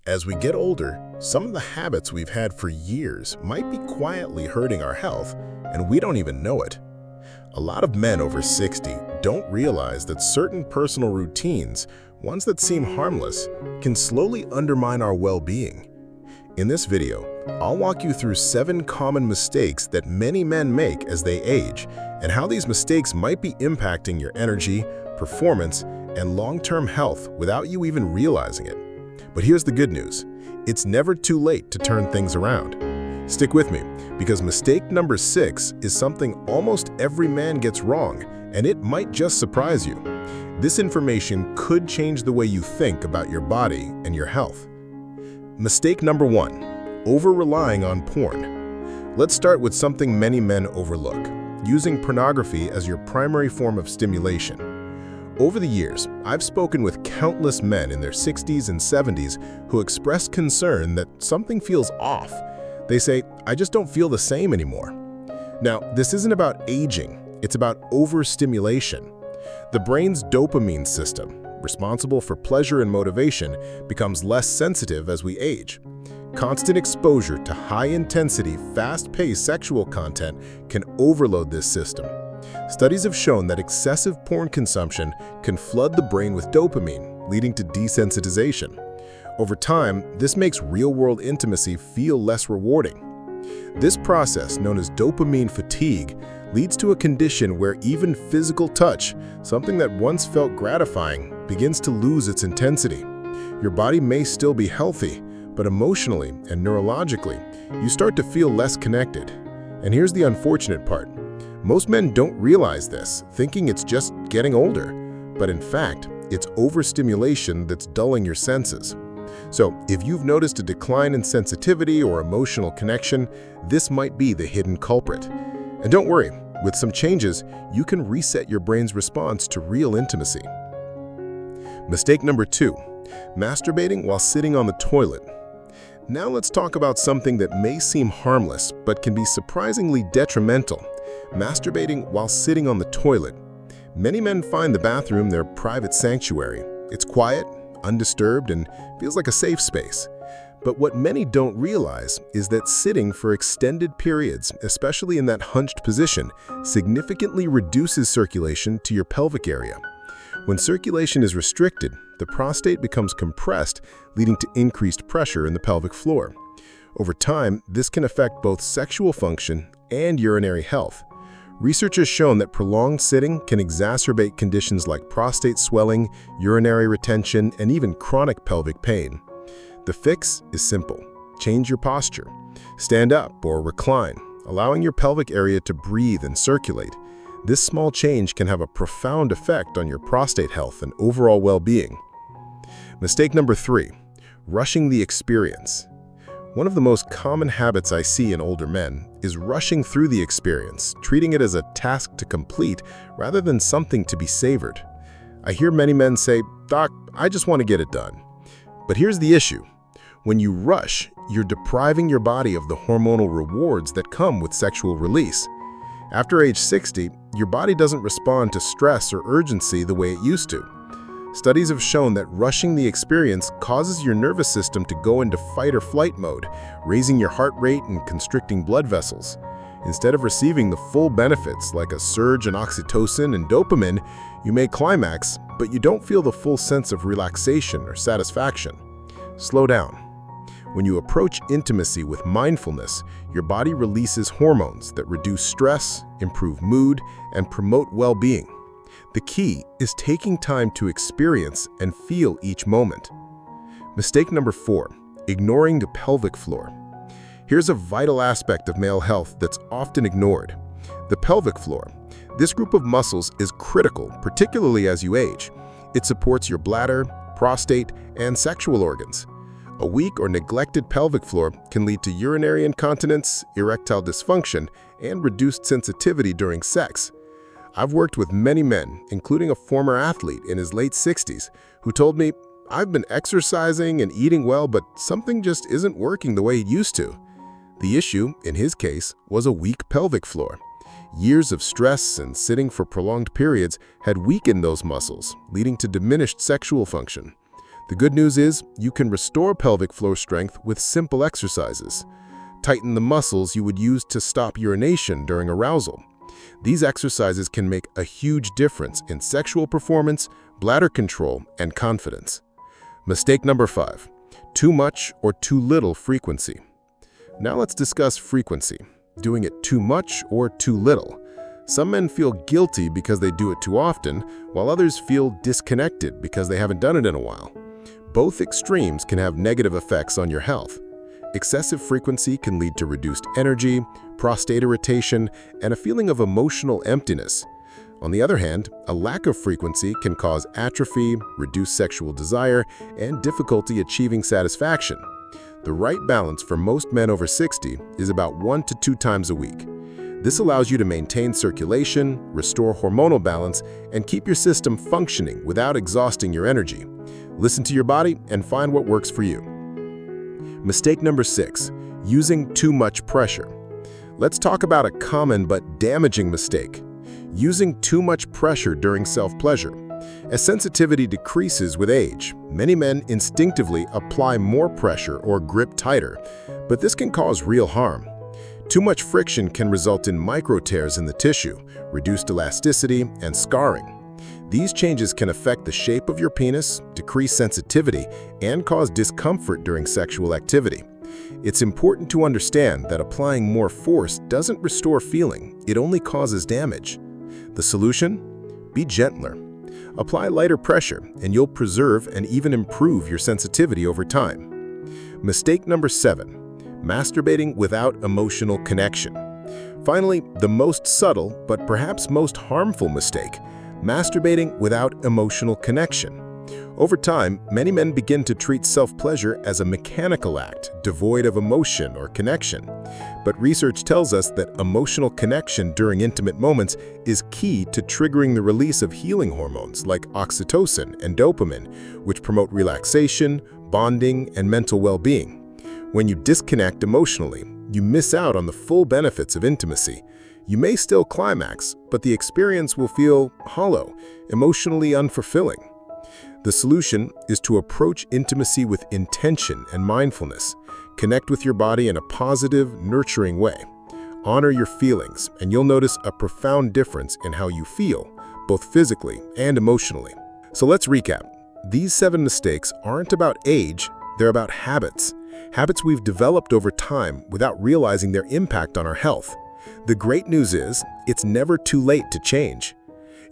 As we get older, some of the habits we've had for years might be quietly hurting our health, and we don't even know it. A lot of men over 60 don't realize that certain personal routines, ones that seem harmless, can slowly undermine our well-being. In this video, I'll walk you through 7 common mistakes that many men make as they age, and how these mistakes might be impacting your energy, performance, and long-term health without you even realizing it. But here's the good news. It's never too late to turn things around. Stick with me, because mistake number 6 is something almost every man gets wrong, and it might just surprise you. This information could change the way you think about your body and your health. Mistake number 1, over-relying on porn. Let's start with something many men overlook, using pornography as your primary form of stimulation. Over the years, I've spoken with countless men in their 60s and 70s who express concern that something feels off. They say, "I just don't feel the same anymore." Now, this isn't about aging, it's about overstimulation. The brain's dopamine system, responsible for pleasure and motivation, becomes less sensitive as we age. Constant exposure to high-intensity, fast-paced sexual content can overload this system. Studies have shown that excessive porn consumption can flood the brain with dopamine, leading to desensitization. Over time, this makes real-world intimacy feel less rewarding. This process, known as dopamine fatigue, leads to a condition where even physical touch, something that once felt gratifying, begins to lose its intensity. Your body may still be healthy, but emotionally and neurologically, you start to feel less connected. And here's the unfortunate part. Most men don't realize this, thinking it's just getting older. But in fact, it's overstimulation that's dulling your senses. So if you've noticed a decline in sensitivity or emotional connection, this might be the hidden culprit. And don't worry, with some changes, you can reset your brain's response to real intimacy. Mistake number 2, masturbating while sitting on the toilet. Now let's talk about something that may seem harmless, but can be surprisingly detrimental. Masturbating while sitting on the toilet. Many men find the bathroom their private sanctuary. It's quiet, undisturbed, and feels like a safe space. But what many don't realize is that sitting for extended periods, especially in that hunched position, significantly reduces circulation to your pelvic area. When circulation is restricted, the prostate becomes compressed, leading to increased pressure in the pelvic floor. Over time, this can affect both sexual function and urinary health. Research has shown that prolonged sitting can exacerbate conditions like prostate swelling, urinary retention, and even chronic pelvic pain. The fix is simple. Change your posture. Stand up or recline, allowing your pelvic area to breathe and circulate. This small change can have a profound effect on your prostate health and overall well-being. Mistake number 3, rushing the experience. One of the most common habits I see in older men is rushing through the experience, treating it as a task to complete rather than something to be savored. I hear many men say, "Doc, I just want to get it done." But here's the issue. When you rush, you're depriving your body of the hormonal rewards that come with sexual release. After age 60, your body doesn't respond to stress or urgency the way it used to. Studies have shown that rushing the experience causes your nervous system to go into fight or flight mode, raising your heart rate and constricting blood vessels. Instead of receiving the full benefits like a surge in oxytocin and dopamine, you may climax, but you don't feel the full sense of relaxation or satisfaction. Slow down. When you approach intimacy with mindfulness, your body releases hormones that reduce stress, improve mood, and promote well-being. The key is taking time to experience and feel each moment. Mistake number 4, ignoring the pelvic floor. Here's a vital aspect of male health that's often ignored. The pelvic floor. This group of muscles is critical, particularly as you age. It supports your bladder, prostate, and sexual organs. A weak or neglected pelvic floor can lead to urinary incontinence, erectile dysfunction, and reduced sensitivity during sex. I've worked with many men, including a former athlete in his late 60s, who told me, "I've been exercising and eating well, but something just isn't working the way it used to." The issue, in his case, was a weak pelvic floor. Years of stress and sitting for prolonged periods had weakened those muscles, leading to diminished sexual function. The good news is you can restore pelvic floor strength with simple exercises. Tighten the muscles you would use to stop urination during arousal. These exercises can make a huge difference in sexual performance, bladder control, and confidence. Mistake number 5. Too much or too little frequency. Now let's discuss frequency. Doing it too much or too little. Some men feel guilty because they do it too often, while others feel disconnected because they haven't done it in a while. Both extremes can have negative effects on your health. Excessive frequency can lead to reduced energy, prostate irritation, and a feeling of emotional emptiness. On the other hand, a lack of frequency can cause atrophy, reduced sexual desire, and difficulty achieving satisfaction. The right balance for most men over 60 is about 1 to 2 times a week. This allows you to maintain circulation, restore hormonal balance, and keep your system functioning without exhausting your energy. Listen to your body and find what works for you. Mistake number 6. Using too much pressure. Let's talk about a common but damaging mistake. Using too much pressure during self-pleasure. As sensitivity decreases with age, many men instinctively apply more pressure or grip tighter, but this can cause real harm. Too much friction can result in micro tears in the tissue, reduced elasticity, and scarring. These changes can affect the shape of your penis, decrease sensitivity, and cause discomfort during sexual activity. It's important to understand that applying more force doesn't restore feeling, it only causes damage. The solution? Be gentler. Apply lighter pressure, and you'll preserve and even improve your sensitivity over time. Mistake number 7. Masturbating without emotional connection. Finally, the most subtle but perhaps most harmful mistake. Masturbating without emotional connection. Over time, many men begin to treat self-pleasure as a mechanical act, devoid of emotion or connection. But research tells us that emotional connection during intimate moments is key to triggering the release of healing hormones like oxytocin and dopamine, which promote relaxation, bonding, and mental well-being. When you disconnect emotionally, you miss out on the full benefits of intimacy. You may still climax, but the experience will feel hollow, emotionally unfulfilling. The solution is to approach intimacy with intention and mindfulness. Connect with your body in a positive, nurturing way. Honor your feelings, and you'll notice a profound difference in how you feel, both physically and emotionally. So let's recap. These 7 mistakes aren't about age, they're about habits. Habits we've developed over time without realizing their impact on our health. The great news is, it's never too late to change.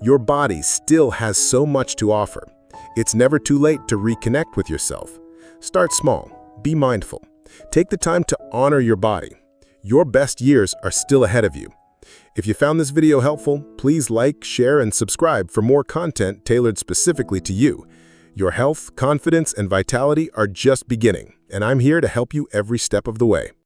Your body still has so much to offer. It's never too late to reconnect with yourself. Start small. Be mindful. Take the time to honor your body. Your best years are still ahead of you. If you found this video helpful, please like, share, and subscribe for more content tailored specifically to you. Your health, confidence, and vitality are just beginning, and I'm here to help you every step of the way.